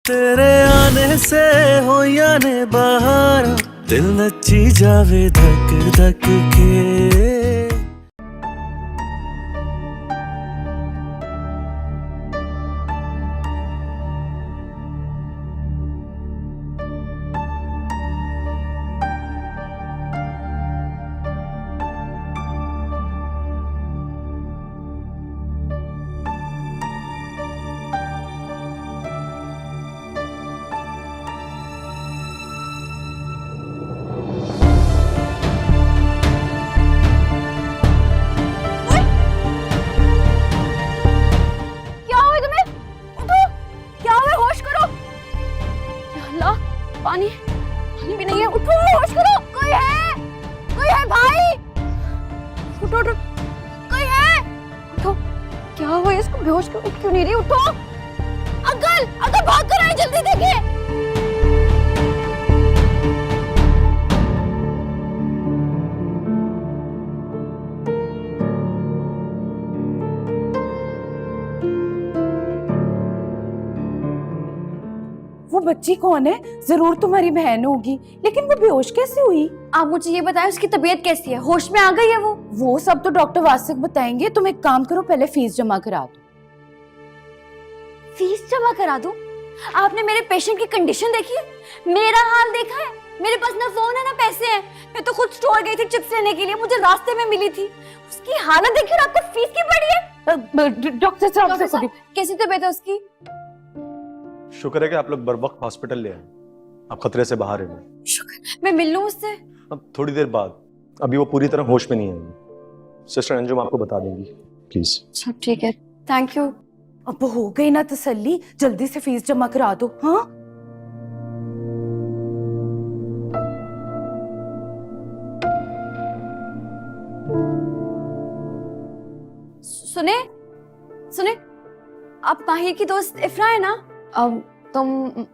तेरे आने से हो या ने बाहर दिल नची जावे धक धक के। पानी पानी भी नहीं है। उठो, होश करो। कोई है भाई। उठो उठो, कोई है। उठो, क्या हुआ इसको? बेहोश क्यों उठ क्यों नहीं रही? उठो अंकल, अंकल भाग कर आए, जल्दी देखिए। वो बच्ची कौन है? जरूर तुम्हारी बहन होगी, लेकिन वो बेहोश कैसे हुई? आप मुझे ये बताएं, उसकी तबीयत कैसी है? होश में आ गई है वो सब तो डॉक्टर वासिक बताएंगे। तुम एक काम करो, पहले फीस जमा करा दो। फीस जमा करा दूं? आपने मेरे पेशेंट की कंडीशन देखी है? मेरा हाल देखा है? मेरे पास ना फोन है ना पैसे हैं। मैं तो खुद स्टोर गई थी चिप्स लेने के लिए, मुझे रास्ते में मिली थी। उसकी हालत देखिए, आपको फीस की पड़ी है। डॉक्टर साहब कैसी तबीयत है उसकी? शुक्र है कि आप लोग बर वक्त हॉस्पिटल ले आए। आप खतरे से बाहर हैं। शुक्र। मैं मिल लूं उससे? अब थोड़ी देर बाद। अभी वो पूरी तरह होश में नहीं आएंगी। सिस्टर अंजुम आपको बता देंगी, प्लीज। सब ठीक है, थैंक यू। अब हो गई ना तसल्ली, जल्दी से फीस जमा करा दो। हाँ सुने सुने, आप माहिर की दोस्त इफ्रा है ना? अब तुम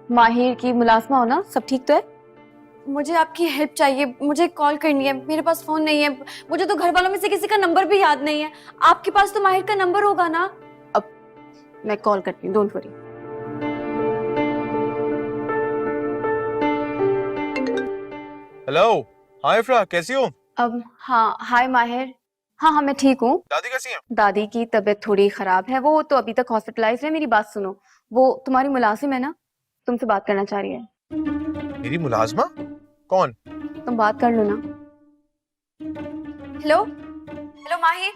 माहिर की मुलाजमा हो ना? सब ठीक तो है? मुझे आपकी हेल्प चाहिए, मुझे कॉल करनी है। मेरे पास फोन नहीं है, मुझे तो घर वालों में से किसी का नंबर भी याद नहीं है। आपके पास तो माहिर का नंबर होगा ना? अब मैं कॉल करती हूँ, डोंट वरी। हेलो, हाय इफ्रा, कैसी हो? अब हाँ, हाय माहिर। हाँ, मैं ठीक हूँ। दादी कैसी हैं? दादी की तबीयत थोड़ी खराब है, वो तो अभी तक हॉस्पिटलाइज है। मेरी बात सुनो, वो तुम्हारी मुलाजिम है ना, तुमसे बात करना चाह रही है। मेरी मुलाजमा? कौन? तुम बात कर लो ना। हेलो हेलो माहिर,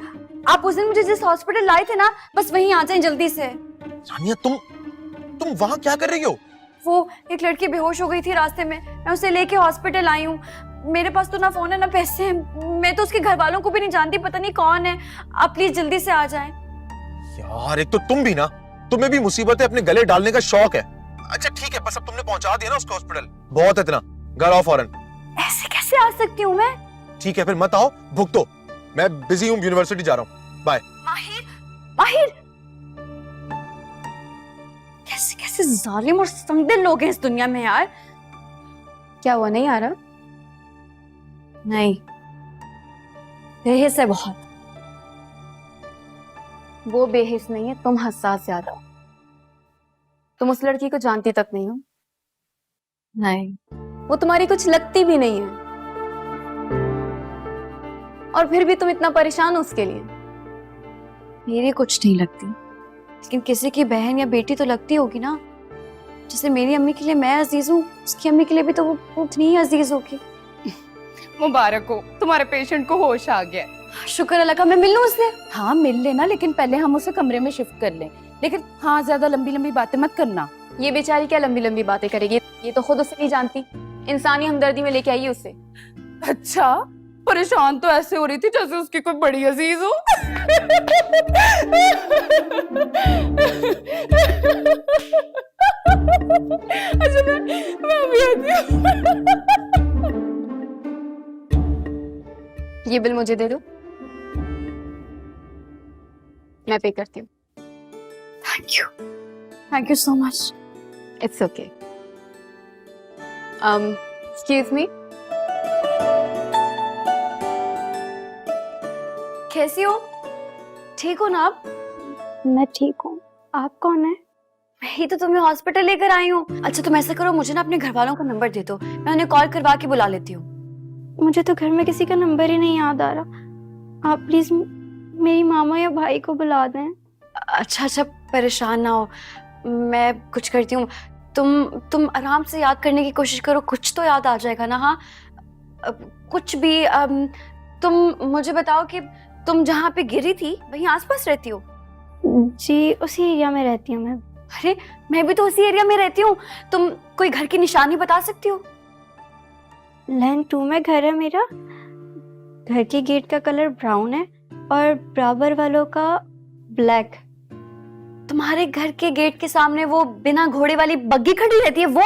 आप उस दिन मुझे जिस हॉस्पिटल लाए थे ना, बस वहीं आ जाएं जल्दी से। सानिया, तुम वहां क्या कर रही हो? वो एक लड़की बेहोश हो गई थी रास्ते में, मैं उसे लेके हॉस्पिटल आई हूँ। मेरे पास तो ना फोन है ना पैसे हैं। मैं तो उसके घर वालों को भी नहीं जानती, पता नहीं कौन है। आप प्लीज जल्दी से आ जाएं। यार, एक तो तुम भी ना, तुम्हें भी मुसीबतें अपने गले डालने का शौक है। अच्छा ठीक है, बस अब तुमने पहुंचा दिया ना उसको हॉस्पिटल, बहुत है इतना। घर आओ फौरन। ऐसे कैसे आ सकती हूँ मैं? ठीक है, फिर मत आओ, भुगतो। मैं बिजी हूँ, यूनिवर्सिटी जा रहा हूँ। बाय। माहिर, माहिर, कैसे कैसे जालिम और संगदिल लोग हैं इस दुनिया में यार। क्या हुआ, नहीं आ रहा? नहीं, बेहिस है बहुत। वो बेहिस नहीं है, तुम हसास ज्यादा हो। तुम उस लड़की को जानती तक नहीं हो। नहीं, वो तुम्हारी कुछ लगती भी नहीं है, और फिर भी तुम इतना परेशान हो उसके लिए। मेरी कुछ नहीं लगती, लेकिन किसी की बहन या बेटी तो लगती होगी ना। जैसे मेरी अम्मी के लिए मैं अजीज हूँ, उसकी अम्मी के लिए भी तो वो उतनी ही अजीज होगी। मुबारक हो, तुम्हारे पेशेंट को होश आ गया। शुक्र अल्लाह का। मैं मिल लूं उससे? हाँ मिल लेना, लेकिन पहले हम उसे कमरे में शिफ्ट कर लें। लेकिन हाँ, ज्यादा लंबी लंबी बातें मत करना। ये बेचारी क्या लंबी लंबी बातें करेगी, ये तो खुद उसे नहीं जानती। इंसानी हमदर्दी में लेके आई है उसे। अच्छा, परेशान तो ऐसे हो रही थी जैसे उसकी कोई बड़ी अजीज हो। अच्छा, मैं अभी आती हूँ। ये बिल मुझे दे दो, मैं पे करती हूँ। Thank you so much. It's okay. Excuse me, कैसी हो? ठीक हो ना आप? मैं ठीक हूँ। आप कौन है? मैं ही तो तुम्हें हॉस्पिटल लेकर आई हूँ। अच्छा तुम ऐसा करो, मुझे ना अपने घर वालों का नंबर दे दो, मैं उन्हें कॉल करवा के बुला लेती हूँ। मुझे तो घर में किसी का नंबर ही नहीं याद आ रहा। आप प्लीज मेरी मामा या भाई को बुला दें। अच्छा अच्छा, परेशान ना हो, मैं कुछ करती हूँ। तुम आराम से याद करने की कोशिश करो, कुछ तो याद आ जाएगा ना। हाँ कुछ भी। तुम मुझे बताओ कि तुम जहाँ पे गिरी थी वहीं आसपास रहती हो? जी उसी एरिया में रहती हूँ मैं। अरे मैं भी तो उसी एरिया में रहती हूँ। तुम कोई घर की निशानी बता सकती हो? लैंड 2 में घर है मेरा। घर के गेट का कलर ब्राउन है और बराबर वालों का ब्लैक। तुम्हारे घर के गेट के सामने वो बिना घोड़े वाली बग्गी खड़ी रहती है वो?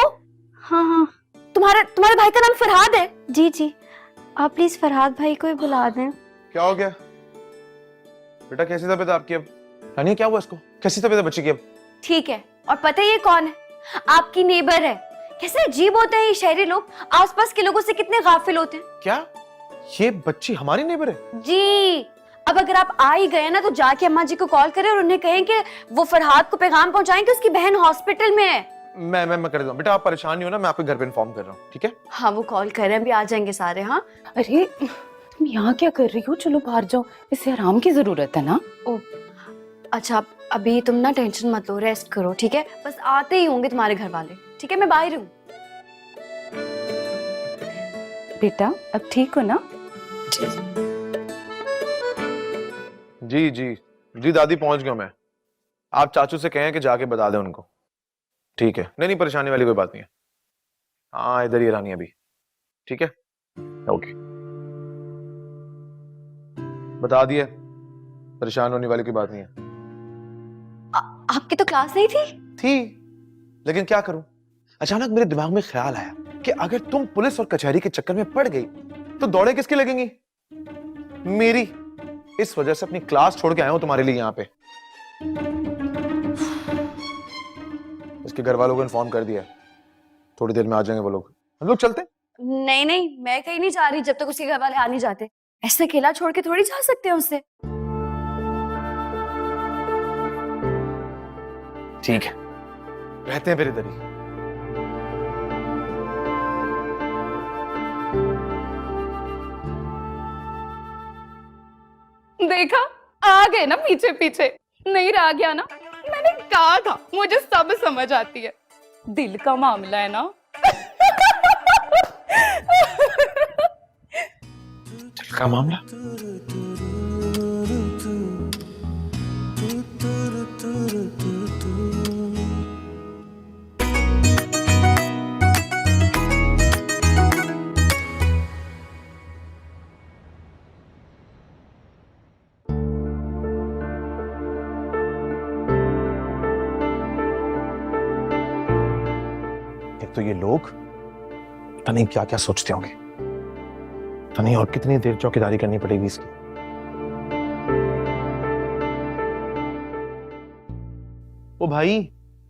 हाँ हाँ। तुम्हारे भाई का नाम फरहाद है? जी जी, आप प्लीज फरहाद भाई को ही बुला दें। क्या हो गया बेटा, कैसी तबीयत है आपकी अब? रानी क्या हुआ इसको, कैसी तबीयत है बच्ची की अब? ठीक है, और पता है ये कौन है? आपकी नेबर है। कैसे अजीब होते हैं ये शहरी लोग, आसपास के लोगों से कितने गाफिल होते हैं। क्या ये बच्ची हमारी नेबर है? जी, अब अगर आप आ ही गए ना तो जाके अम्मा जी को कॉल करें और उन्हें कहें कि वो फरहाद को पैगाम पहुंचाएं कि उसकी बहन हॉस्पिटल में है। मैं कर देता हूँ बेटा, आप परेशान नहीं हो ना, मैं आपके घर पे इन्फॉर्म कर रहा हूँ, ठीक है? हाँ वो कॉल करें, अभी आ जाएंगे सारे। हाँ अरे तुम यहाँ क्या कर रही हो? चलो बाहर जाओ, इसे आराम की जरूरत है ना। ओ अच्छा, अभी तुम ना टेंशन मत लो, रेस्ट करो ठीक है? बस आते ही होंगे तुम्हारे घर वाले, ठीक है? मैं बाहर हूँ। बेटा अब ठीक हो ना? जी जी जी दादी पहुंच गया मैं। आप चाचू से कहें कि जाके बता दें उनको, ठीक है? नहीं परेशानी वाली कोई बात नहीं है। हाँ इधर ही रानी अभी, ठीक है? ओके बता दिए, परेशान होने वाली कोई बात नहीं है। आपकी तो क्लास नहीं थी? लेकिन क्या करूं, अचानक मेरे दिमाग में ख्याल आया कि अगर तुम पुलिस और कचहरी के चक्कर में पड़ गई तो दौड़े किसकी लगेंगी? मेरी। इस वजह से अपनी क्लास छोड़ के आया हूं तुम्हारे लिए यहाँ पे। इसके घर वालों को इन्फॉर्म कर दिया, थोड़ी देर में आ जाएंगे वो लोग। हम लोग चलते? नहीं नहीं, मैं कहीं नहीं जा रही जब तक उसके घर वाले आ नहीं जाते। ऐसे अकेला छोड़ के थोड़ी जा सकते हैं उससे। ठीक है, रहते हैं फिर इधर ही। देखा, आ गए ना पीछे पीछे। नहीं रह गया ना, मैंने कहा था मुझे सब समझ आती है। दिल का मामला है ना। दिल का मामला? तो ये लोग पता नहीं क्या क्या सोचते होंगे, पता नहीं और कितनी देर चौकीदारी करनी पड़ेगी इसकी। ओ भाई,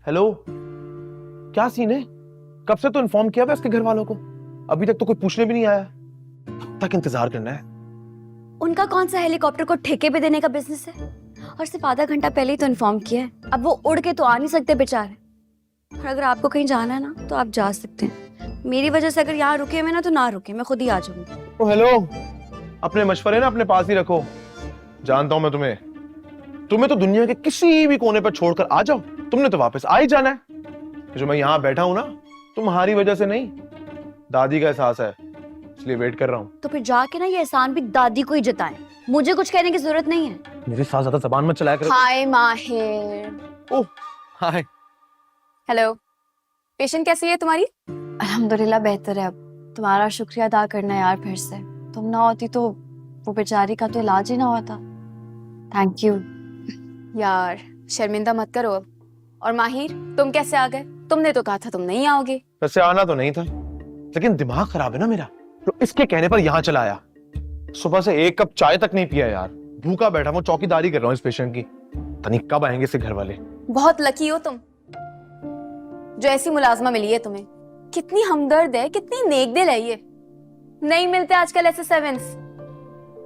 हेलो, क्या सीन है? कब से तो इन्फॉर्म किया इसके घर वालों को, अभी तक तो कोई पूछने भी नहीं आया। कब तक इंतजार करना है? उनका कौन सा हेलीकॉप्टर को ठेके पे देने का बिजनेस है, और सिर्फ आधा घंटा पहले ही तो इन्फॉर्म किया है। अब वो उड़ के तो आ नहीं सकते बेचारे। और अगर आपको कहीं जाना है ना तो आप जा सकते हैं। मेरी वजह से अगर यहाँ रुके हुए ना तो ना रुके, मैं खुद ही आ जाऊंगी। ओ हेलो, अपने मशवरे ना अपने पास ही रखो। जानता हूं मैं तुम्हें तो दुनिया के किसी भी कोने पर छोड़कर आ जाओ, तुमने तो वापस आ ही जाना है। जो मैं यहाँ बैठा हूं ना, तुम्हारी वजह से नहीं, दादी का एहसास है, इसलिए वेट कर रहा हूँ। तो फिर जाके ना ये एहसान भी दादी को ही जताएं, मुझे कुछ कहने की जरूरत नहीं है। मेरे साथ ज्यादा जबान मत चलाया करो। हाय माहिर। ओह हाय। हेलो, पेशेंट कैसी है तुम्हारी? अल्हम्दुलिल्लाह बेहतर है। अब तुम्हारा शुक्रिया अदा करना है यार, फिर से तुम ना होती तो वो बेचारी का तो इलाज ही ना होता। थैंक यू यार, शर्मिंदा मत करो अब। और माहिर, तुम कैसे आ गए? तुमने तो कहा था तुम नहीं आओगे। वैसे आना तो नहीं था, लेकिन दिमाग खराब है ना मेरा, तो इसके कहने पर यहाँ चला आया। सुबह से एक कप चाय तक नहीं पिया यार, भूखा बैठा हूँ, चौकीदारी कर रहा हूँ इस पेशेंट की। पता नहीं कब आएंगे इसके घर वाले। बहुत लकी हो तुम जो ऐसी मुलाजमा मिली है तुम्हें। कितनी हमदर्द है, कितनी नेक दिल है ये। नहीं मिलते आजकल ऐसे सर्वेंट्स।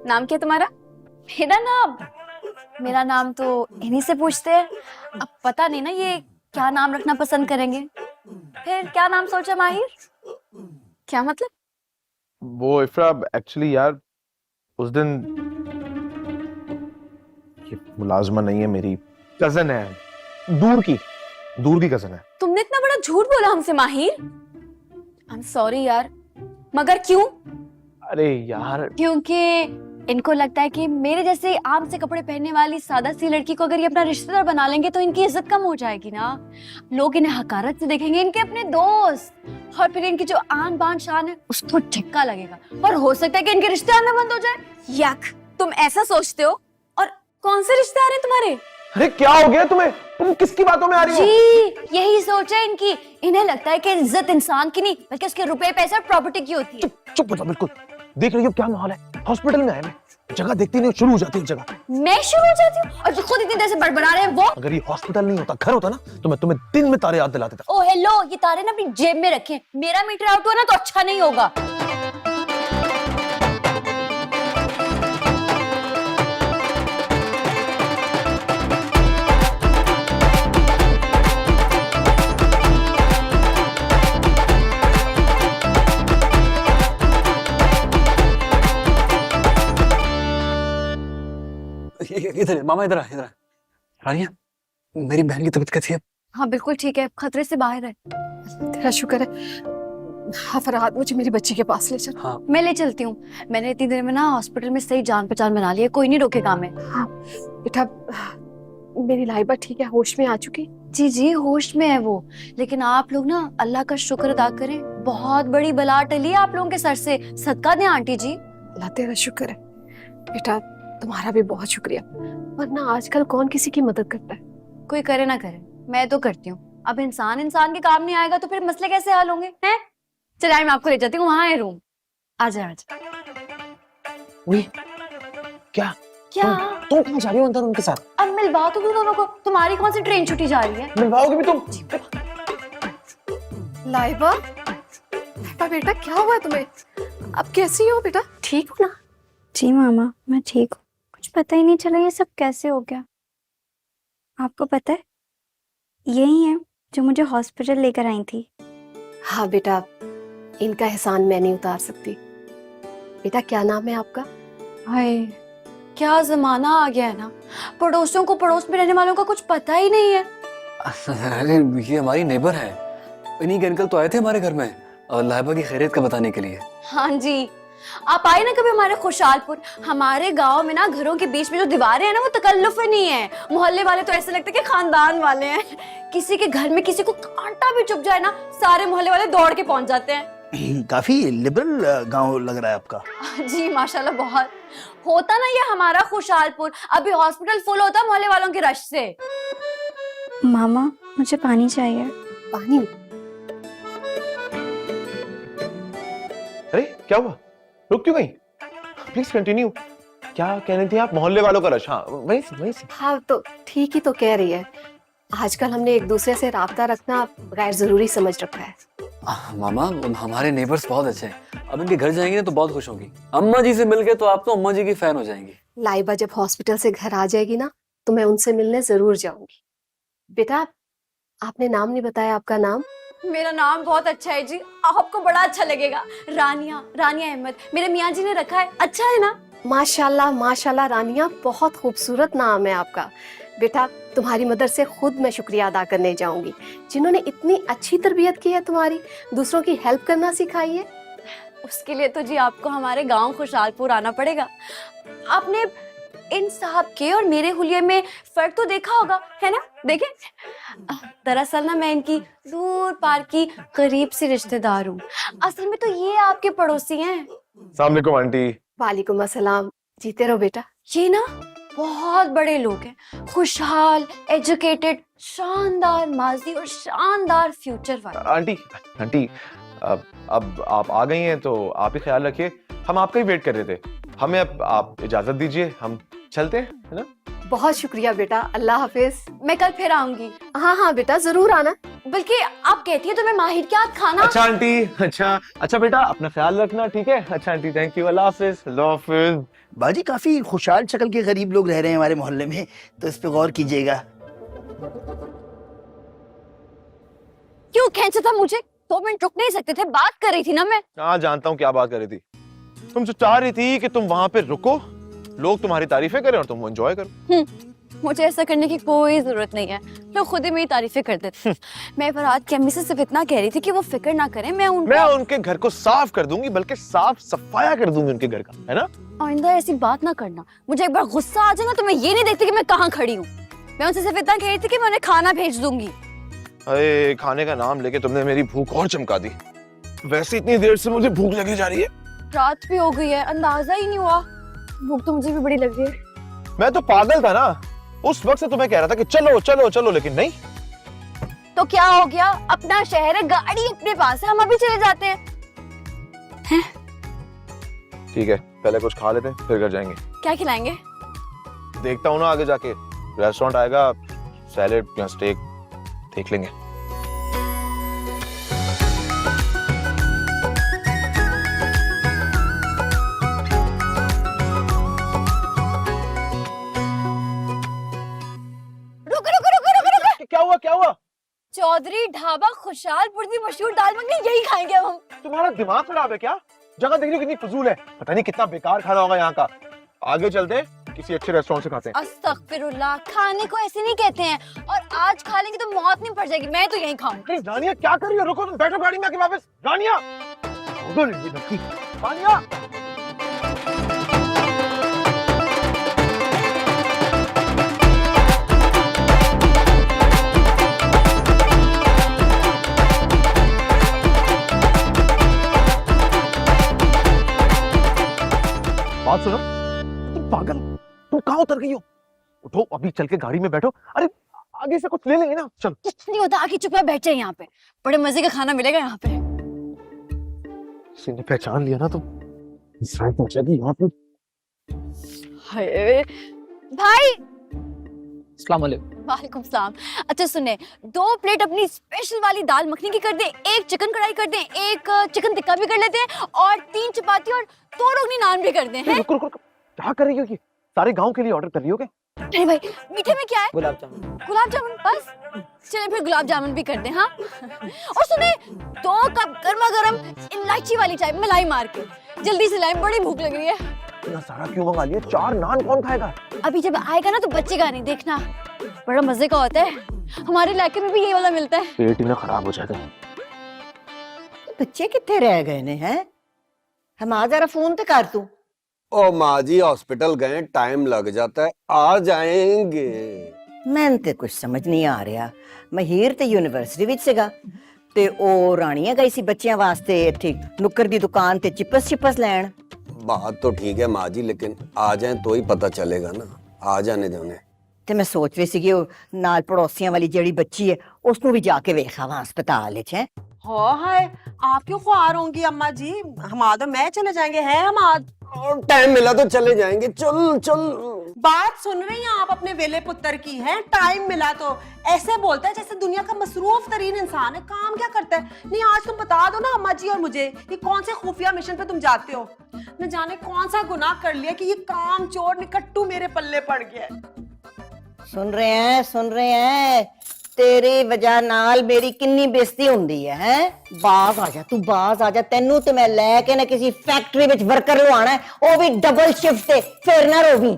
नाम क्या तुम्हारा? मेरा नाम तो इन्हीं से पूछते हैं। अब पता नहीं ना ये क्या नाम रखना पसंद करेंगे? फिर क्या नाम सोचा माहिर? क्या मतलब? वो इफ्रा एक्चुअली यार उस दिन, ये मुलाजमा नहीं है, मेरी कजन है, दूर की कजन है। तुमने इतना बड़ा झूठ बोला हमसे माहिर। आई एम सॉरी यार, मगर क्यों? अरे यार क्योंकि इनको लगता है कि मेरे जैसे आम से कपड़े पहनने वाली सादा सी लड़की को अगर ये अपना रिश्तेदार बना लेंगे तो इनकी इज्जत कम हो जाएगी ना। लोग इन्हें हकारत से देखेंगे, इनके अपने दोस्त, और फिर इनकी जो आन बान शान है उसको झटका लगेगा और हो सकता है कि इनके रिश्ते आना बंद हो जाए। यक, तुम ऐसा सोचते हो? और कौन से रिश्ते आ रहे हैं तुम्हारे? अरे क्या हो गया तुम्हें? तुम किसकी बातों में आ रही हो? जी यही सोच है इनकी। इन्हें लगता है कि इज्जत इंसान की नहीं बल्कि उसके रुपए पैसे और प्रॉपर्टी की होती है। चुप हो जाओ बिल्कुल। देख रही हो क्या माहौल है? हॉस्पिटल में आए मैं, जगह देखती नहीं शुरू हो जाती है जगह। मैं शुरू हो जाती हूँ और जो खुद इतनी देर से बड़बड़ा रहे हैं वो। अगर ये हॉस्पिटल नहीं होता, घर होता ना, तो मैं तुम्हें दिन में तारे याद दिला देता। ओ हेलो, ये तारे ना अपनी जेब में रखें। मेरा मीटर आउट हुआ ना तो अच्छा नहीं होगा। इधर मामा, इधर इधर। रानिया, मेरी बहन की तबीयत कैसी है? हाँ बिल्कुल ठीक है, खतरे से बाहर है। तेरा शुक्र है। हाँ फरहाद, मुझे मेरी बच्ची के पास ले चल। हाँ मैं ले चलती हूँ। मैंने इतनी देर में ना हॉस्पिटल में सही जान पहचान बना ली है, कोई नहीं रोकेगा हमें। हाँ बेटा, मेरी लाइबा ठीक है, होश में आ चुकी? जी जी होश में है वो, लेकिन आप लोग ना अल्लाह का शुक्र अदा करें, बहुत बड़ी बला टली है आप लोगों के सर से। सदका दें आंटी जी। अल्लाह तेरा शुक्र है बेटा, तुम्हारा भी बहुत शुक्रिया, वरना आजकल कौन किसी की मदद करता है। कोई करे ना करे, मैं तो करती हूँ। अब इंसान इंसान के काम नहीं आएगा तो फिर मसले कैसे हल होंगे हैं? चलिए मैं आपको ले जाती हूँ, वहां है रूम। आजा आजा। क्या क्या? तुम कहाँ जा रही हो अंदर उनके साथ? अब मिलवा तो दो दोनों को। तुम्हारी कौन सी ट्रेन छुट्टी जा रही है? मिलवाओगे भी तुम? लाइबा, लाइबा बेटा क्या हुआ है तुम्हें? अब कैसी हो बेटा, ठीक हो ना? जी मामा मैं ठीक हूँ। कुछ पता ही नहीं चला ये सब कैसे हो गया। आपको पता है यही है जो मुझे हॉस्पिटल लेकर आई थी। हाँ बेटा, इनका एहसान मैं नहीं उतार सकती। बेटा क्या नाम है आपका? हाय क्या जमाना आ गया है ना, पड़ोसियों को पड़ोस में रहने वालों का कुछ पता ही नहीं है। अरे ये हमारी नेबर है, इन्हीं के अंकल तो आए थे हमारे घर में और लाइबा की खैरियत का बताने के लिए। हाँ जी, आप आए ना कभी हमारे खुशहालपुर। हमारे गांव में ना घरों के बीच में जो दीवारें हैं ना वो तकल्लुफ नहीं है। मोहल्ले वाले तो ऐसे लगते हैं कि खानदान वाले हैं। किसी के घर में किसी को कांटा भी चुभ जाए ना, सारे मोहल्ले वाले दौड़ के पहुंच जाते हैं। काफी लिबरल गांव लग रहा है आपका। जी माशाल्लाह बहुत। होता ना ये हमारा खुशहालपुर, अभी हॉस्पिटल फुल होता मोहल्ले वालों की रश से। मामा मुझे पानी चाहिए। पानी? अरे क्या हुआ? रुक क्यों गई? Please continue. क्या कहने थी आप? मोहल्ले वालों का रश? हाँ वही से। हाँ तो ठीक ही तो कह रही है। आजकल हमने एक दूसरे से राब्ता रखना गैर जरूरी समझ रखा है। मामा हमारे नेबर्स बहुत अच्छे हैं, अब इनके घर जाएंगे ना तो बहुत खुश होंगी। अम्मा जी से मिलके तो आप तो अम्मा जी की फैन हो जाएंगी। लाइबा जब हॉस्पिटल से घर आ जाएगी ना तो मैं उनसे मिलने जरूर जाऊंगी। बेटा आपने नाम नहीं बताया, आपका नाम? मेरा नाम बहुत अच्छा है जी, आपको बड़ा अच्छा लगेगा। रानिया, रानिया अहमद मेरे मियाँ जी ने रखा है। अच्छा है ना? माशाल्लाह माशाल्लाह रानिया, बहुत खूबसूरत नाम है आपका। बेटा तुम्हारी मदर से खुद मैं शुक्रिया अदा करने जाऊंगी, जिन्होंने इतनी अच्छी तरबियत की है तुम्हारी, दूसरों की हेल्प करना सिखाई है। उसके लिए तो जी आपको हमारे गांव खुशहालपुर आना पड़ेगा। आपने इन साहब के और मेरे हुलिये में फर्क तो देखा होगा, है ना? देखे? दरअसल ना मैं इनकी दूर पार की करीब से रिश्तेदार हूँ। असल में तो ये आपके पड़ोसी हैं। अस्सलाम वालेकुम आंटी। वालेकुम अस्सलाम। जीते रहो बेटा। ये ना बहुत बड़े लोग हैं, खुशहाल, एजुकेटेड, शानदार माजी और शानदार फ्यूचर वाले। आंटी अब आप आ गई हैं तो आप ही ख्याल रखिए, हम आपका ही वेट कर रहे थे। हमें अब आप इजाजत दीजिए, हम चलते हैं, है ना? बहुत शुक्रिया बेटा, अल्लाह हाफिज। मैं कल फिर आऊंगी। हाँ हाँ बेटा जरूर आना। बल्कि आप कहती है तो मैं माहिर के हाथ खाना। अच्छा आंटी, अच्छा बेटा अपना ख्याल रखना, ठीक है? अच्छा आंटी, थैंक यू। अल्लाह हाफिज। अल्लाह हाफिज। बाजी काफी खुशहाल शक्ल के गरीब लोग रह रहे हैं हमारे मोहल्ले में, तो इस पे गौर कीजिएगा। क्यों खींचा था मुझे? 2 मिनट रुक नहीं सकते थे? बात कर रही थी ना मैं। हाँ जानता हूँ क्या बात कर रही थी। तुम जो चाह रही थी कि तुम वहां पे रुको, लोग तुम्हारी तारीफें करें और तुम वो एंजॉय करो। मुझे ऐसा करने की कोई जरूरत नहीं है, लोग खुद ही मेरी तारीफें कर देते। मैं फरहाद की अम्मी से सिर्फ इतना कह रही थी कि वो फिक्र ना करें, मैं उनके घर को साफ कर दूंगी, बल्कि साफ सफाया कर दूंगी उनके घर का, है ना? आइंदा ऐसी बात ना करना। मुझे एक बार गुस्सा आ जाए ना तो मैं ये नहीं देखती कि मैं कहाँ खड़ी हूँ। मैं उनसे सिर्फ इतना कह रही थी कि मैं उन्हें खाना भेज दूंगी। अरे खाने का नाम लेके तुमने मेरी भूख और चमका दी। वैसे इतनी देर से मुझे भूख लगी जा रही है। रात भी हो गई है, अंदाजा ही नहीं हुआ। भूख तो मुझे भी बड़ी लग रही है। मैं तो पागल था ना, उस वक्त से तुम्हें कह रहा था कि चलो चलो चलो, लेकिन नहीं। तो क्या हो गया? अपना शहर है, गाड़ी अपने पास है, हम अभी चले जाते हैं। ठीक है, पहले कुछ खा लेते हैं, फिर घर जाएंगे। क्या खिलाएंगे? देखता हूँ ना आगे जाके, रेस्टोरेंट आएगा, सैलेड या स्टेक देख लेंगे। क्या हुआ? चौधरी ढाबा खुशहालपुर की मशहूर दाल मखनी, यही खाएंगे अब हम। तुम्हारा दिमाग खराब है क्या? जगह देखने कितनी फजूल है, पता नहीं कितना बेकार खाना होगा यहाँ का। आगे चलते किसी अच्छे रेस्टोरेंट से खाते हैं। अस्तगफिरुल्लाह, खाने को ऐसे नहीं कहते हैं। और आज खा लेंगे तो मौत नहीं पड़ जाएगी। मैं तो यहीं खाऊंगी। रानिया क्या कर रही हो? रुको, तुम बैठो गाड़ी में आके वापस। रानिया, रानिया। बात सुनो, तुम पागल, तुम कहाँ उतर गई हो? उठो, अभी चल के गाड़ी में बैठो। अरे आगे से कुछ ले लेंगे ना, चलो। कुछ नहीं होता, आगे चुपचाप बैठ जाए यहाँ पे। बड़े मजे का खाना मिलेगा यहाँ पे। किसी ने पहचान लिया ना तो इसराइल पहुंचेगी यहाँ पे। हाय भाई। अस्सलाम वालेकुम। वालेकुम सलाम। अच्छा सुने, 2 प्लेट अपनी स्पेशल वाली दाल मखनी की कर दे, 1 चिकन कढ़ाई कर दे, 1 चिकन टिक्का भी कर लेते हैं, और 3 चपाती और 2 रोगनी नान भी कर दे। हैं? रुको, क्या कर रही हो? ये सारे गांव के लिए ऑर्डर कर रही हो क्या? अरे भाई, मीठे में क्या है? गुलाब जामुन। गुलाब जामुन बस। चले फिर गुलाब जामुन भी कर दे। हाँ और सुने, 2 कप गर्मा गर्म इलायची वाली चाय मलाई मार के। जल्दी से लाए, बड़ी भूख लग रही है। इतना सारा क्यों मंगा लिया? 4 नान कौन खाएगा? अभी जब आएगा ना तो बचेगा नहीं, देखना। बड़ा मजे का होता है, हमारे इलाके में भी ये वाला मिलता है। पेट ही ना खराब हो जाता है। बच्चे कितने रह गए ने हैं? हम आ जरा फोन तो कर तू। ओ माँ जी हॉस्पिटल गए, टाइम लग जाता है, आ जाएंगे। मैंने ते कुछ समझ नहीं आ रहा। ਮਹੀਰ ਤੇ ਯੂਨੀਵਰਸਿਟੀ ਵਿੱਚ ਸੀਗਾ ਤੇ ਉਹ ਰਾਣੀਆਂ ਗਈ ਸੀ ਬੱਚਿਆਂ ਵਾਸਤੇ ਇੱਥੇ ਨੁੱਕਰ ਦੀ ਦੁਕਾਨ ਤੇ चिप्स ਲੈਣ। बात तो ठीक है माँ जी, लेकिन आ जाए तो ही पता चलेगा ना, आ जाने दे उन्हें। ਤੇ ਮੈਂ ਸੋਚ ਰਹੀ ਸੀ ਕਿ ਉਹ ਨਾਲ ਪੜੋਸੀਆਂ ਵਾਲੀ ਜਿਹੜੀ ਬੱਚੀ ਹੈ ਉਸ ਨੂੰ ਵੀ ਜਾ ਕੇ ਵੇਖਾਂ ਵਾਂ ਹਸਪਤਾਲ ਵਿੱਚ ਹੈ। हाँ हाय, आप क्यों ख्वार होंगी अम्मा जी? हमाद और मैं चले जाएंगे। हैं हमाद? और टाइम मिला तो चले जाएंगे। चल चल। बात सुन रही हैं आप अपने वेले पुत्र की? है टाइम मिला तो ऐसे बोलता है जैसे दुनिया का मसरूफ तरीन इंसान है। काम क्या करता है? नहीं आज तुम बता दो ना अम्मा जी और मुझे कि कौन से खुफिया मिशन पे तुम जाते हो। न जाने कौन सा गुनाह कर लिया कि ये काम चोर निकट्टू मेरे पल्ले पड़ गया है। सुन रहे हैं तेरी वजह नाल मेरी किन्नी बेइज्जती हुंदी है। बाज आ जा, तू बाज आ जा। तेनू ते मैं लेके ना किसी फैक्ट्री विच वर्कर लवाना है, ओ भी डबल शिफ्ट ते, फिर ना रोवी।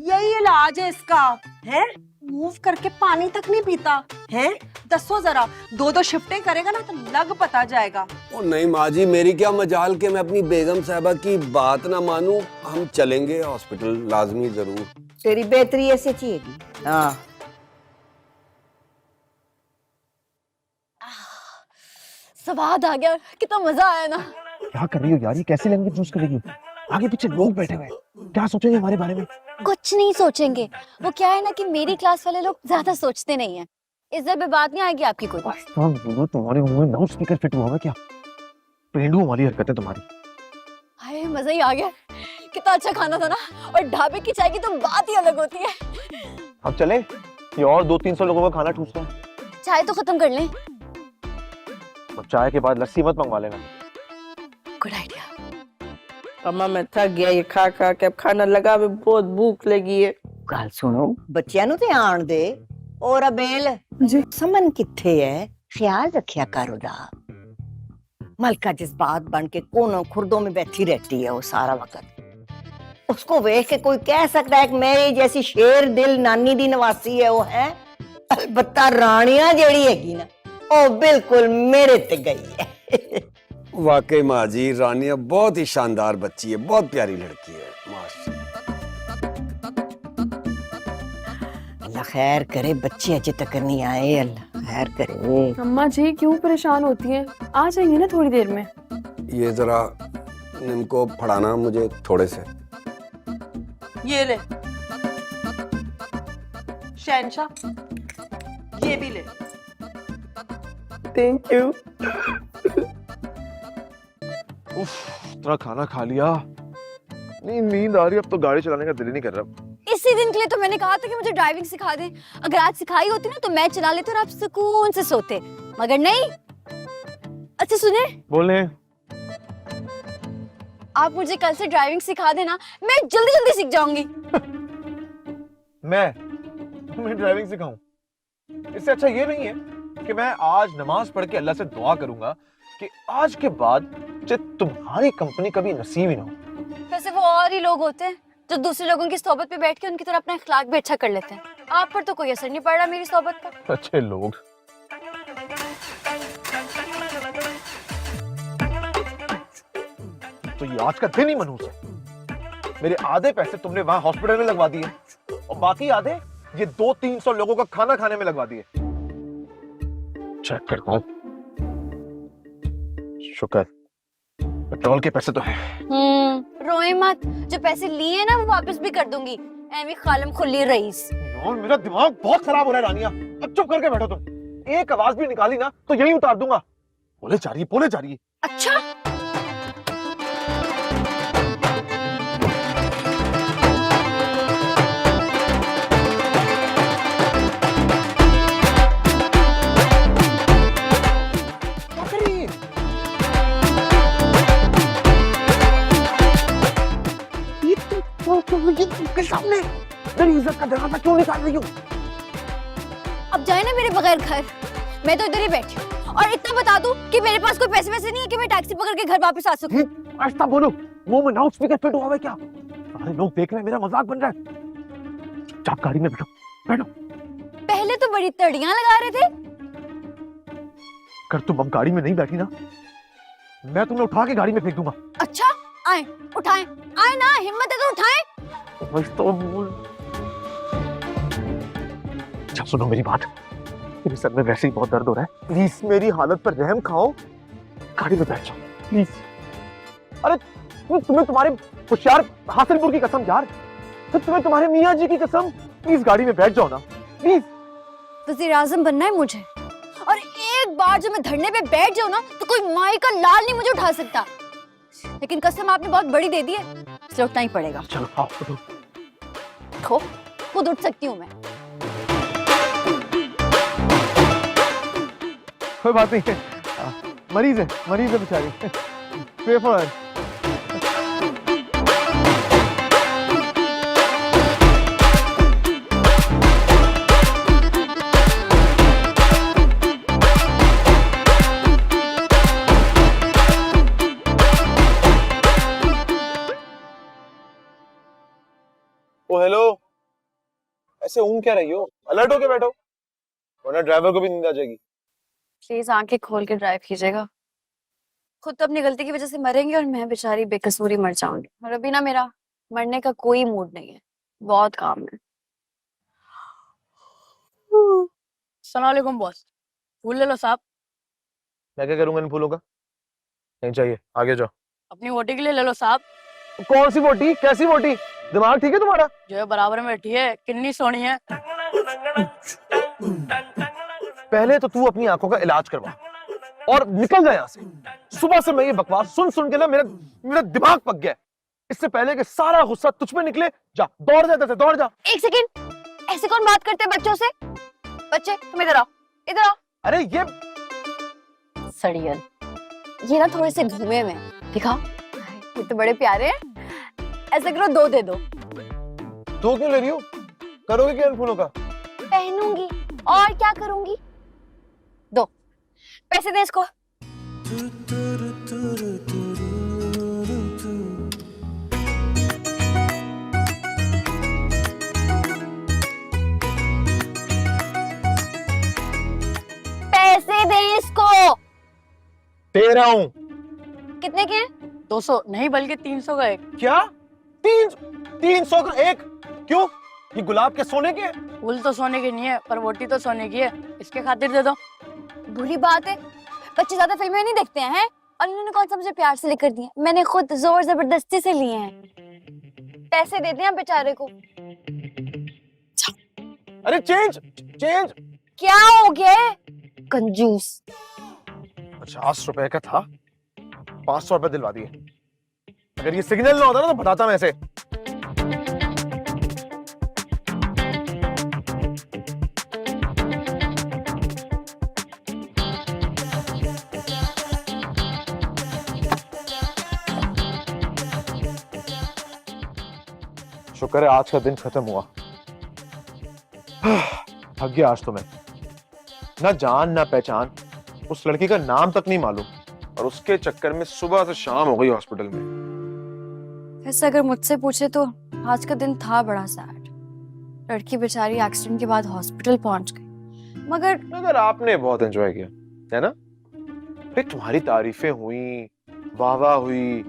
यही इलाज है इसका। है मूव करके पानी तक नहीं पीता है। दसो जरा, 2 शिफ्टें करेगा ना तो लग पता जाएगा। ओ नहीं माँ जी, मेरी क्या मजाल के मैं अपनी बेगम साहबा की बात ना मानूं। हम चलेंगे हॉस्पिटल, लाजमी जरूर। तेरी बेहतरी ऐसी चाहिए। हाँ स्वाद आ गया, कितना मजा आया ना। क्या कर रही हो यार? ये कैसे लैंग्वेज यूज करेगी? आगे पीछे लोग बैठे हुए हैं, क्या सोचेंगे हमारे बारे में? कुछ नहीं सोचेंगे। वो क्या है ना कि मेरी क्लास वाले लोग ज्यादा सोचते नहीं है। इज्जत पे बात नहीं आएगी आपकी कोई। तुम्हारे मुंह में लाउड स्पीकर फिट हुआ है क्या? पेंडुओं वाली हरकतें तुम्हारी। हाय मजा ही आ गया, कितना अच्छा खाना था ना। और ढाबे की चाय की तो बात ही अलग होती है। अब चले, ये और 200-300 लोगों का खाना ठूसना है। चाय तो खत्म कर लें। अब चाय के बाद लस्सी मत मंगवा लेना। Good idea. अम्मा मैं थक गया ये खा खा के, अब खाना लगा, में बहुत भूख लगी है। गल सुनो, बच्चियां नु ते आण दे। और अबेल जी, समन किथे है? ख्याल रखिया कर उदा। मलका जज्बात बन के कोनों खुर्दों में बैठी रहती है वो सारा वक्त। उसको देख के कोई कह सकता है कि मेरी जैसी शेर दिल नानी दी नवासी है वो है। अलबत्ता रानिया जेड़ी हैगी ना ओ बिल्कुल मेरे ते गई है। वाकई माँ जी, रानिया बहुत ही शानदार बच्ची है, बहुत प्यारी लड़की है माशाल्लाह। अल्लाह खैर करे, बच्ची अजय तक नहीं आए, अल्लाह खैर करे। अम्मा जी क्यों परेशान होती हैं? आ जाएंगी ना थोड़ी देर में। ये जरा इनको पढ़ाना मुझे थोड़े से। ये ले शहनशाह, ये भी ले। Thank you. उफ, इतना खाना खा लिया, नींद आ रही है, अब तो गाड़ी चलाने का दिल ही नहीं कर रहा। इसी दिन के लिए तो मैंने कहा था कि मुझे ड्राइविंग सिखा दें। अगर आज सिखाई होती ना तो मैं चला लेती और आप सुकून से सोते, मगर नहीं। अच्छा सुने, बोले आप मुझे कल से ड्राइविंग सिखा देना, मैं जल्दी जल्दी सीख जाऊंगी। मैं ड्राइविंग सिखाऊं? इससे अच्छा ये नहीं है कि मैं आज नमाज पढ़ के अल्लाह से दुआ करूंगा कि आज के बाद तुम्हारी कंपनी कभी नसीब ही ना हो। वैसे वो और ही लोग होते हैं जो दूसरे लोगों की सोबत पे बैठ के उनकी तरह अपना इखलाक भी अच्छा कर लेते हैं। आप पर तो कोई असर नहीं पड़ रहा मेरी सोबत का। अच्छे लोग। तो ये आज का दिन ही मनहूस है। मेरे आधे पैसे तुमने वहां हॉस्पिटल में लगवा दिए और बाकी आधे ये 200-300 लोगों का खाना खाने में लगवा दिए। चेक करता हूं। शुक्र पेट्रोल के पैसे तो है। रोए मत, जो पैसे लिए ना वो वापस भी कर दूंगी। एमी खालम खुली रईस। यार मेरा दिमाग बहुत खराब हो रहा है रानिया, अब चुप करके बैठो तुम। एक आवाज भी निकाली ना तो यही उतार दूंगा। बोले जा रही है। अच्छा सामने मेरी इज्जत का दरवाजा क्यों निकाल रही हो? अब जाए ना मेरे बगैर घर, मैं तो इधर ही बैठी हूँ। और इतना बता दूं कि मेरे पास कोई पैसे वैसे नहीं है कि मैं टैक्सी पकड़ के घर वापस आ सकूं। ऐसा बोलो, मुंह में लाउड स्पीकर फिट हुआ है क्या? सारे लोग देख रहे हैं, मेरा मजाक बन रहा है। चुपचाप गाड़ी में बैठो। पहले तो बड़ी तड़ियां लगा रहे थे। कर तुम अब गाड़ी में नहीं बैठी ना, मैं तुम्हें उठा के गाड़ी में फेंक दूंगा। अच्छा आए, उठाएं, आए ना, हिम्मत है तो उठाएं। बस तो अच्छा सुनो मेरी बात, मेरे सर में वैसे ही बहुत दर्द हो रहा है, प्लीज मेरी हालत पर रहम खाओ, गाड़ी में बैठ जाओ प्लीज। अरे तुम्हें तुम्हारे होशियार हासिलपुर की कसम यार, तो तुम्हें तुम्हारे मियाँ जी की कसम, प्लीज गाड़ी में बैठ जाओ ना प्लीज। वज़ीर आज़म बनना है मुझे, और एक बार जो मैं धरने पे बैठ जाऊं ना तो कोई माई का लाल नहीं मुझे उठा सकता। लेकिन कसम आपने बहुत बड़ी दे दी है, इसलिए उठना ही पड़ेगा। चलो आओ उठो। उठो, खुद उठ सकती हूँ मैं। कोई बात नहीं है, मरीज है बेचारी। Pray for her. ओ हेलो, ऐसे ऊँग क्या रही हो? अलर्ट होके बैठो वरना ड्राइवर को भी नींद आ जाएगी। प्लीज आंखें खोल के ड्राइव कीजिएगा। खुद तो अपनी गलती की वजह से मरेंगे और मैं बेचारी बेकसूरी मर जाऊंगी। और अभी ना मेरा मरने का कोई मूड नहीं है, बहुत काम है। अस्सलाम वालेकुम बॉस, फूल ले लो साहब। मैं क्या करूंगा इन फूलों का? नहीं चाहिए, आगे जाओ। अपनी वोटी के लिए ले लो साहब। कौन सी वोटी? कैसी वोटी? दिमाग ठीक है तुम्हारा? जो है बराबर में बैठी है, कितनी सोनी है। पहले तो तू अपनी आंखों का इलाज करवा और निकल जाए यहाँ से। सुबह से मैं ये बकवास सुन सुन के ना मेरा दिमाग पक गया। इससे पहले कि सारा गुस्सा तुझ पे निकले, जा दौड़ जा, जैसे दौड़ जा। एक सेकंड, ऐसे कौन बात करते हैं बच्चों से? बच्चे तुम इधर आओ, इधर आओ। अरे ये सड़ियल, ये ना थोड़े से घूमे में दिखा, ये तो बड़े प्यारे हैं। ऐसे करो, दो दे दो। दो क्यों ले रही हो? करोगे क्या इन फूलों का? पहनूंगी और क्या करूंगी। दो पैसे दे इसको। पैसे दे इसको। दे रहा हूँ। कितने के? 200 नहीं बल्कि 300 का एक। क्या? 300 का एक? क्यों? ये गुलाब के सोने के? फूल तो सोने की नहीं है पर वोटी तो सोने की है, इसके खातिर दे दो। बुरी बात है, बच्चे ज्यादा फिल्में नहीं देखते हैं और इन्होंने कौन सा मुझे प्यार से लेकर दिए, मैंने खुद जोर जबरदस्ती से लिए हैं। पैसे दे दें आप बेचारे को। अरे चेंज चेंज। क्या हो गया? कंजूस। 50 रुपए का था, 500 रुपए दिलवा दिए। अगर ये सिग्नल ना होता ना तो बताता मैं ऐसे। शुक्र है आज का दिन खत्म हुआ। थक गया आज तो मैं। ना जान ना पहचान, उस लड़की का नाम तक नहीं मालूम और उसके चक्कर में सुबह से शाम हो गई हॉस्पिटल में। वैसे अगर मुझसे पूछे तो आज का दिन था बड़ा सैड। लड़की बेचारी एक्सीडेंट के बाद हॉस्पिटल पहुंच गई, मगर आपने बहुत एंजॉय किया है ना? भाई तुम्हारी तारीफें हुई, वाह वाह हुई,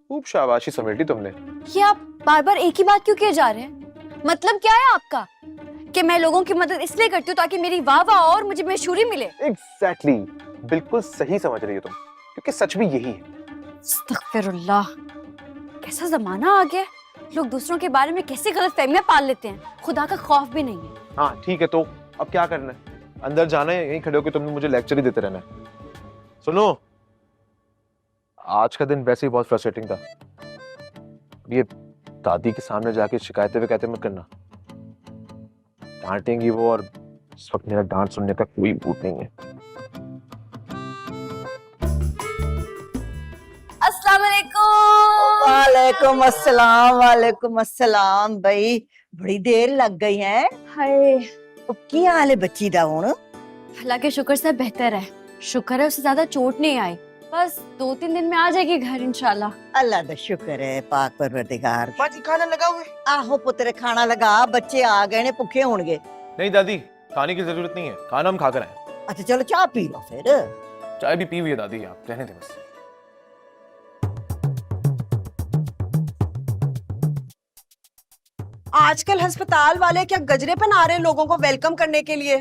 खूब शाबाशी समेटी तुमने। ये आप बार बार एक ही बात क्यों किए जा रहे हैं? मतलब क्या है आपका कि मैं लोगों की मदद इसलिए करती हूँ ताकि मेरी वाह वाह और मुझे मशहूरी मिले? एग्जैक्टली, बिल्कुल सही समझ रही हो तुम, क्योंकि सच भी यही है। अस्तगफिरुल्लाह, कैसा जमाना आ गया, लोग दूसरों के बारे में कैसी गलतफहमियां पाल लेते हैं, खुदा का खौफ भी नहीं है। हाँ ठीक है, तो अब क्या करना है? अंदर जाना है, यहीं खड़े होकर तुमने मुझे लेक्चर ही देते रहना है? सुनो, आज का दिन वैसे ही बहुत फ्रस्ट्रेटिंग था। ये दादी के सामने जाके शिकायतें भी कहते मत करना, डांटेंगी वो, और इस वक्त मेरा डांट सुनने का कोई मूड नहीं है। अस्सलाम वालेकुम। वालेकुम अस्सलाम। भाई बड़ी देर लग गई है। हाय, की हाल है बच्ची दा हुण? अल्लाह के शुक्र से बेहतर है। शुक्र है उसे ज्यादा चोट नहीं आई, बस 2-3 दिन में आ जाएगी घर इंशाल्लाह। अल्लाह दा शुक्र है, पाक परवरदिगार। बाजी खाना लगा हुआ है? आहो पुत्र खाना लगा, बच्चे आ गए ने, भुखे होंगे। नहीं दादी, खाने की जरूरत नहीं है, खाना हम खाकर आए। अच्छा चलो चाय पी लो फिर। चाय भी पी हुई है दादी, आप रहने दें बस। आजकल अस्पताल वाले क्या गजरे पहना रहे हैं लोगों को वेलकम करने के लिए?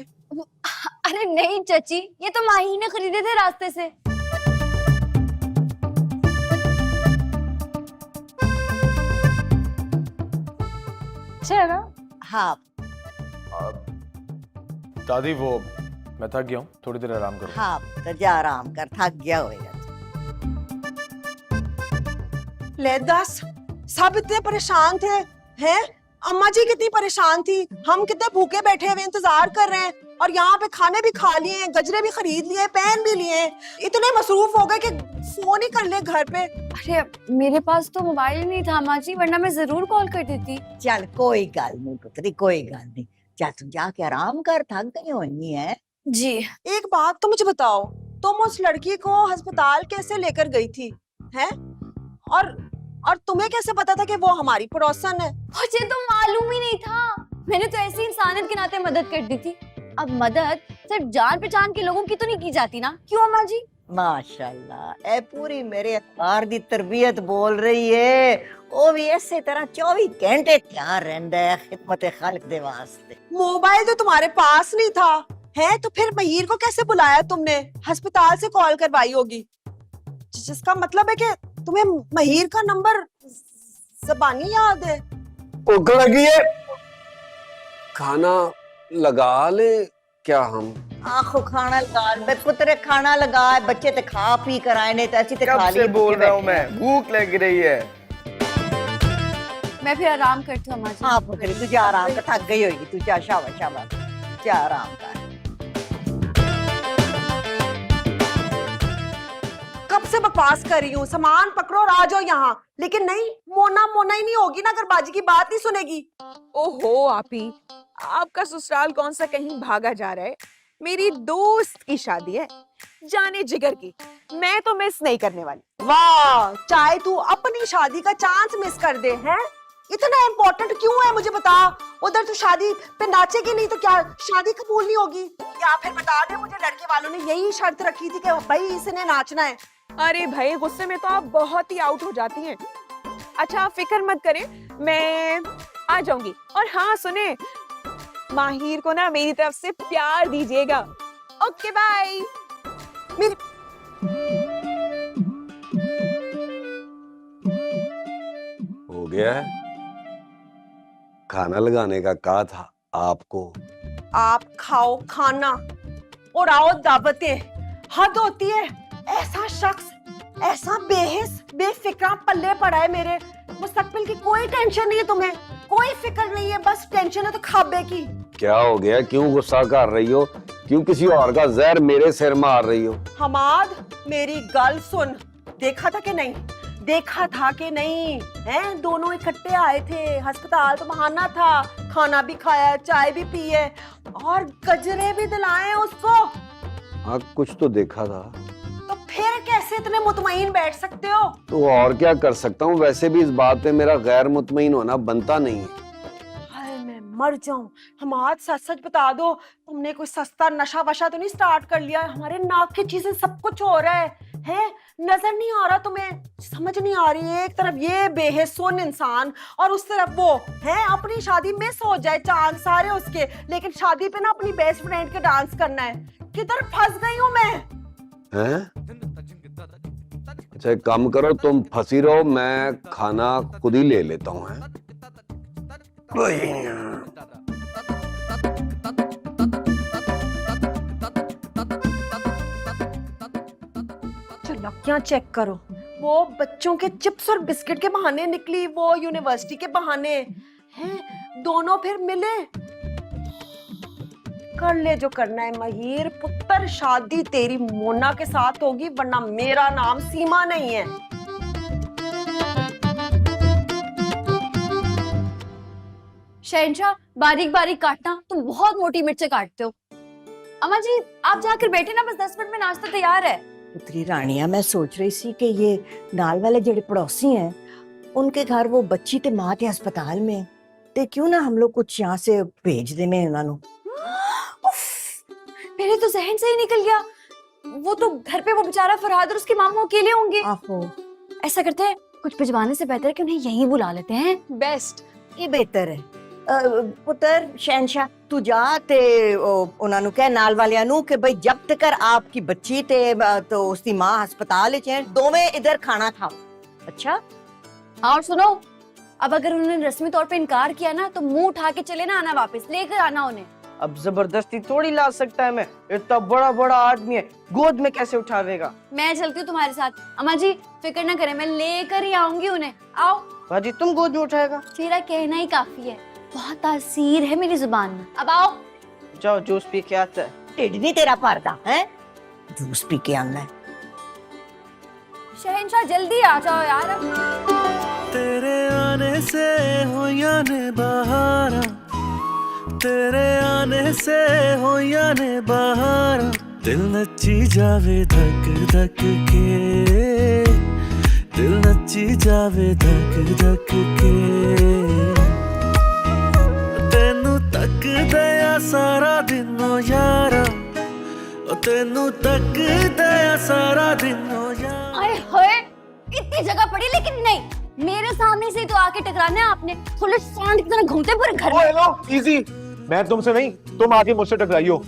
अरे नहीं चाची, ये तो माही ने खरीदे थे रास्ते से। अच्छा है ना? हाँ दादी वो मैं थक गया हूँ, थोड़ी देर आराम करो। हाँ पुत्र जा आराम कर, थक गया होएगा। ले दस, सब इतने परेशान थे हैं? अम्मा जी कितनी परेशान थी, हम कितने भूखे बैठे हुए इंतजार कर रहे हैं, और यहाँ पे खाने भी खा लिए हैं, गजरे भी खरीद लिए, पेन भी लिए, इतने मसरूफ हो गए कि फोन ही कर ले घर पे। अरे मेरे पास तो मोबाइल नहीं था माँ जी, वरना मैं जरूर कॉल कर देती। चल कोई गल नहीं पुत्री, कोई गल नहीं, चल तू जाके आराम कर, थक गई होनी है। जी। एक बात तो मुझे बताओ, तुम उस लड़की को अस्पताल कैसे लेकर गई थी हैं? और तुम्हें कैसे पता था कि वो हमारी पड़ोसन है? मुझे तो मालूम ही नहीं था, मैंने तो ऐसी इंसानियत के नाते मदद कर दी थी। अब मदद सिर्फ जान पहचान के लोगों की तो नहीं की जाती ना, क्यों अम्मा जी? माशाल्लाह, ए पूरी मेरे अतार दी तरबियत बोल रही है। वो भी ऐसे तरह 24 घंटे तैयार रहंदा है खिदमत खालिक दे वास्ते। मोबाइल तो तुम्हारे पास नहीं था है, तो फिर महीर को कैसे बुलाया तुमने? अस्पताल से कॉल करवाई होगी, जिसका मतलब है कि तुम्हें महीर का नंबर ज़बानी याद है। भूख लगी है, खाना लगा ले क्या हम? आखो खाना लगा, मैं पुत्र खाना लगा, बच्चे ते खा पी कर आए ने, ऐसी ते खा लिए। बोल रहा हूँ मैं, भूख लग रही है। मैं फिर आराम करती हूँ अम्मा जी। हाँ पुत्री तू जा आराम कर, थक गई होगी, तू जा, शाबाश शाबाश, जा आराम कर। कब से बकवास कर रही हूँ, सामान पकड़ो और आ जाओ यहाँ, लेकिन नहीं, मोना मोना ही नहीं होगी ना अगर बाजी की बात नहीं सुनेगी। ओहो आपी, आपका ससुराल कौन सा कहीं भागा जा रहा है? मेरी दोस्त की शादी है, जाने जिगर की, मैं तो मिस नहीं करने वाली। वाह, चाहे तू अपनी शादी का चांस मिस कर दे, हैं? इतना इम्पोर्टेंट क्यों है मुझे बता। उधर तू शादी पे नाचेगी नहीं तो क्या शादी कबूल नहीं होगी? या फिर बता दे, मुझे लड़के वालों ने यही शर्त रखी थी कि भाई इसने नाचना है। अरे भाई, गुस्से में तो आप बहुत ही आउट हो जाती हैं। अच्छा, आप फिक्र मत करें, मैं आ जाऊंगी। और हाँ सुने, माहिर को ना मेरी तरफ से प्यार दीजिएगा। Okay bye. मेरी हो गया है? खाना लगाने का कहा था आपको। आप खाओ खाना और आओ दावतें। हद होती है, ऐसा शख्स, ऐसा बेहिस बेफिक्रा पल्ले पड़ा है मेरे। मुस्तकबिल की कोई टेंशन नहीं है तुम्हें, कोई फिक्र नहीं है, बस टेंशन है तो खाबे की। क्या हो गया? क्यों गुस्सा कर रही हो? क्यों किसी और का जहर मेरे सिर मार रही हो? हमाद, मेरी गल सुन। देखा था कि नहीं, देखा था कि नहीं, हैं? दोनों इकट्ठे आए थे, अस्पताल तो बहाना था, खाना भी खाया, चाय भी पी है और गजरे भी दिलाए उसको। हाँ, कुछ तो देखा था। तो फिर कैसे इतने मुतमईन बैठ सकते हो? तो और क्या कर सकता हूँ? वैसे भी इस बात पे मेरा गैर मुतमईन होना बनता नहीं है। हाय, मैं मर जाऊं। हमाद, सच सच बता दो, तुमने कोई सस्ता नशा वशा तो नहीं स्टार्ट कर लिया? हमारे नाक की चीजें सब कुछ हो रहा है? नजर नहीं आ रहा तुम्हें? समझ नहीं आ रही है? एक तरफ ये बेहिस्सुन इंसान और उस तरफ वो है। अपनी शादी मिस हो जाए, चांद सारे उसके, लेकिन शादी पे ना अपनी बेस्ट फ्रेंड के डांस करना है। किधर फंस गई हूँ मैं? हैं? अच्छा, एक काम करो, तुम फंसी रहो, मैं खाना खुद ही ले लेता हूँ। लड़कियां चेक करो, वो बच्चों के चिप्स और बिस्किट के बहाने निकली, वो यूनिवर्सिटी के बहाने हैं, दोनों फिर मिले। कर ले जो करना है महिर पुत्र, शादी तेरी मोना के साथ होगी, वरना मेरा नाम सीमा नहीं है। शहनशाह, बारीक बारीक काटना, तुम बहुत मोटी मिर्च काटते हो। अम्मा जी, आप जाकर बैठे ना, बस 10 मिनट में नाश्ता तैयार है। पुत्री रानिया, मैं सोच रही सी कि ये नाल वाले जेड़े पड़ोसी हैं, उनके घर वो बच्ची ते मां ते अस्पताल में, ते क्यों ना हम लोग कुछ यहाँ से भेज दे में उन्होंने। मेरे तो जहन से ही निकल गया, वो तो घर पे वो बेचारा फरहाद और उसकी मामा अकेले होंगे। आहो, ऐसा करते हैं, कुछ भिजवाने से बेहतर है कि उन्हें यहीं बुला लेते हैं। बेस्ट, ये बेहतर है। पुत्र शहनशाह, तू जा ते उन्होंने कह नाल वालियां नू कि भाई जब तक आपकी बच्ची ते तो उसकी मां अस्पताल च है, दोवें इधर खाना खाओ। अच्छा? हाँ, और सुनो, अब अगर उन्होंने रस्मी तौर पे इनकार किया ना, तो मुंह उठा के चले ना आना, वापस लेकर आना उन्हें। अब जबरदस्ती थोड़ी ला सकता है मैं, इतना बड़ा बड़ा आदमी है, गोद में कैसे उठावेगा? मैं चलती हूँ तुम्हारे साथ। अम्मा जी फिक्र ना करें, मैं लेकर ही आऊंगी उन्हें। आओ। बाजी, तुम गोद में उठाएगा? तेरा कहना ही काफी है, बहुत तासीर है मेरी जुबान में। अब आओ। जाओ, जूस पी के आता है। ढिड नहीं तेरा भरदा है, जूस पी के आना है। शहनशाह जल्दी आ जाओ यार। तेरे आने से हो या ने बहारा, तेरे आने से हो या ने बहारा, दिल नची जावे धक धक के, दिल नची जावे धक धक के, तेनू तक दया सारा दिन ओ यारा, तेनू तक दया सारा दिन ओ यारा। अरे होए, इतनी जगह पड़ी लेकिन नहीं, मेरे सामने से तो आके टकराना है आपने। पुलिस सांड की तरह घूमते पूरे घर में। हेलो, इजी, मैं तुमसे नहीं, तुम आके मुझसे टकराई हो।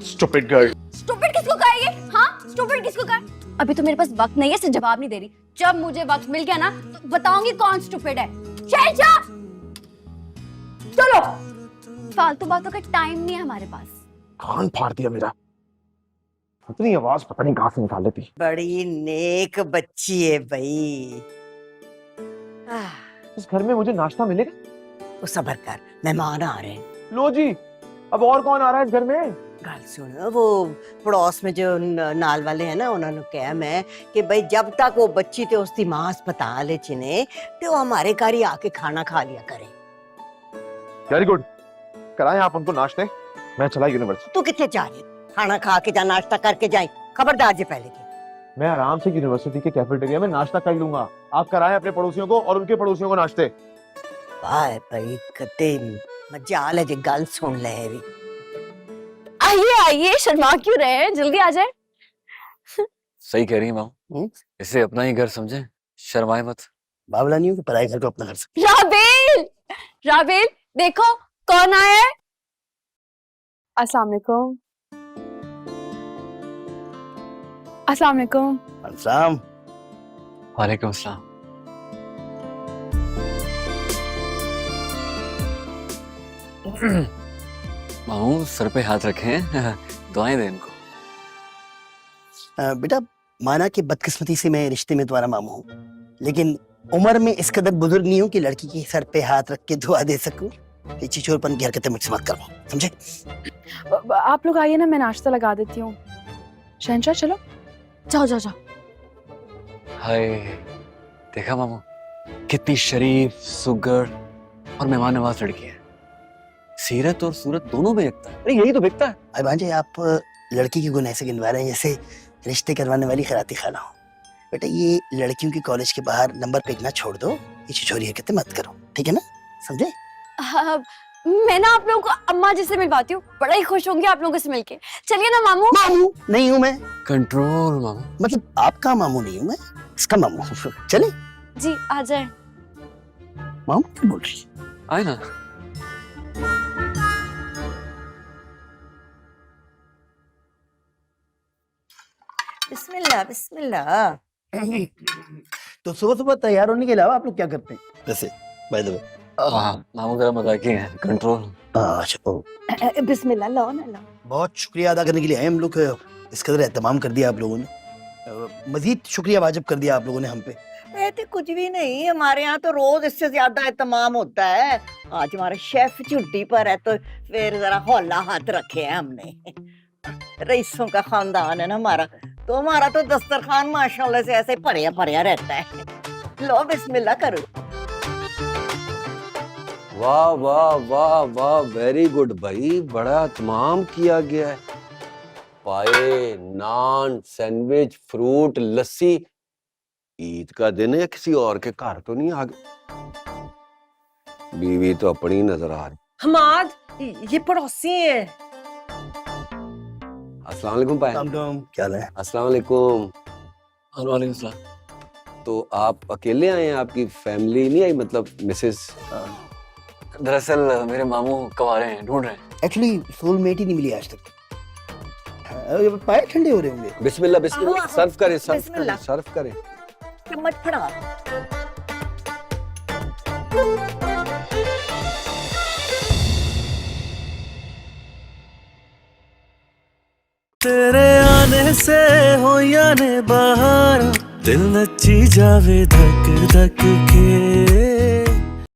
Stupid girl. स्टूपिड किसको कहा ये? हाँ, स्टूपिड किसको कहा? अभी तो मेरे पास वक्त नहीं है, इससे जवाब नहीं दे रही। जब मुझे वक्त मिल गया ना, तो बताऊंगी कौन स्टूपिड है। शहनशाह, चलो, फालतू बातों का टाइम नहीं है हमारे पास। कान फाड़ दिया मेरा, इतनी आवाज पता नहीं कहां से निकाल लेती। बड़ी नेक बच्ची है भाई। इस घर में मुझे नाश्ता मिलेगा? वो सब्र कर, मेहमान आ रहे हैं। लो जी, अब और कौन आ रहा है इस घर में? गल सुन, वो पड़ोस में जो नाल वाले हैं ना, उन्होंने कहा मैं कि भाई जब तक वो बच्ची ते उसकी मां अस्पताल है चिने, तो वो हमारे घर ही आके खाना खा लिया करें। वेरी गुड, कराएं आप उनको नाश्ते, मैं चला यूनिवर्सिटी। तू कितने जा रही? खाना खा के जा, नाश्ता करके जाए, खबरदार जे पहले की। मैं आराम से यूनिवर्सिटी के कैफेटेरिया में नाश्ता कर लूंगा। आप कराएं अपने पड़ोसियों को और उनके पड़ोसियों को नाश्ते। वाह भाई कते मजाल है जे गल सुन ले भी। आइए आइए, शर्मा क्यों रहे हैं, जल्दी आ जाए। सही कह रही है माँ, इसे अपना ही घर समझे, शर्माए मत। बावला नहीं हो कि पराए घर को अपना घर से। राबेल, राबेल देखो कौन आया है। अस्सलाम वालेकुम। अस्सलाम वालेकुम। अलसाम। वालेकुम अस्सलाम। मामू सर पे हाथ रखे, दुआएं दे इनको। बेटा, माना कि बदकिस्मती से मैं रिश्ते में तुम्हारा मामू हूँ, लेकिन उम्र में इस कदर बुजुर्ग नहीं हूँ कि लड़की के सर पे हाथ रख के दुआ दे सकूं। ये चिचोरपन की हरकतें मुझसे मत करो, समझे? आप लोग आइए ना, मैं नाश्ता लगा देती हूँ। शहनशाह चलो। जाओ जाओ जाओ। हाय, देखा मामू कितनी शरीफ, सुगर और मेहमान नवाज लड़की है। सीरत और सूरत दोनों में एकता है। अरे यही तो बिकता है। अरे भांजे, आप लड़की के गुण ऐसे गिनवा रहे हैं जैसे रिश्ते करवाने वाली खराती खाना हो। बेटा, ये लड़कियों की कॉलेज के बाहर नंबर फेंकना छोड़ दो, ये छिछोरी हरकतें मत करो, ठीक है ना? समझे? हाँ, मैं ना आप लोगों को अम्मा जी से मिलवाती हूँ, बड़ा ही खुश होंगे आप लोगों से मिलके। चलिए ना मामू। मामू नहीं हूँ मैं। कंट्रोल मामू। मतलब आपका मामू नहीं हूँ मैं, इसका मामू हूँ। चले जी आ जाए। मामू क्या बोल रही? आए ना। बिस्मिल्लाह बिस्मिल्लाह। तो सुबह सुबह तैयार होने के अलावा आप लोग क्या करते हैं वैसे, बाय द वे? हाँ, मामू जरा मजाकी है। कंट्रोल। अच्छा, बिस्मिल्लाह, लो ना लो। बहुत शुक्रिया अदा करने के लिए आए हम लोग। इस कदर एहतमाम कर दिया आप लोगों ने, मजीद शुक्रिया वाजिब कर दिया आप लोगों ने हम पे। तो कुछ भी नहीं, हमारे यहाँ तो रोज इससे ज्यादा एहतमाम होता है। आज हमारे शेफ छुट्टी पर है तो फिर जरा हौला हाथ रखे हैं हमने। रईसों का खानदान है ना हमारा, तो हमारा तो दस्तरखान माशाल्लाह से ऐसे भरिया भरिया रहता है। लो बिस्मिल्लाह करो। वाह वाह वाह वाह, वेरी गुड भाई, बड़ा तमाम किया गया है। पाए, नान, सैंडविच, फ्रूट, लस्सी। ईद का दिन है या किसी और के घर तो नहीं आ गए? बीवी तो अपनी नजर आ रही। हमाद, ये पड़ोसी है। अस्सलाम वालेकुम पाए। क्या हाल है? अस्सलाम वालेकुम। वालेकुम सलाम। तो आप अकेले आए हैं, आपकी फैमिली नहीं आई, मतलब मिसेस? दरअसल मेरे मामू कवारे हैं, ढूंढ रहे हैं। एक्चुअली सोलमेट ही नहीं मिली आज तक। पाए ठंडे हो रहे होंगे। बिस्मिल्लाह बिस्मिल्लाह, सर्व करें, सर्व करें, बिस्मिल्लाह। सर्व करें। चम्मच फड़ा। तेरे आने से हो या ने बहार, दिल नची जावे धक धक के।